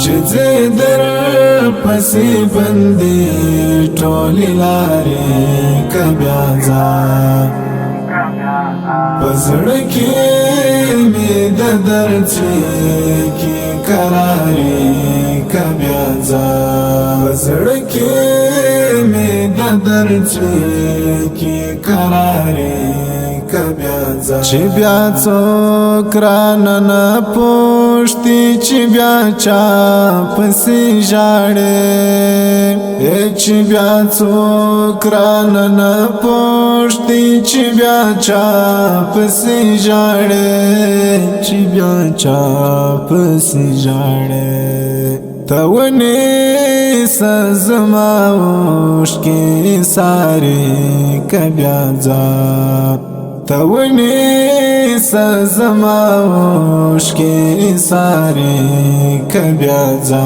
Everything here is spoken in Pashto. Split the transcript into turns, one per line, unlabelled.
چې در پسې بندې ټولې لارې که بیا ځه په زړه کې مې د درد کې قرارې که بیا ځه په زړه کې مې د درد کې قرارې که بیا ځه چې بیا څوک رانه پوښتي چې بیا چا پسې ژاړې چې بیا څوک رانه پوښتي چې بیا چا پسې ژاړې چې بیا چا پسې ژاړې ته ونیسه زما اوښکې سارې که بیا ځه ته ونیسه زما اوښکې سارې که بیا ځه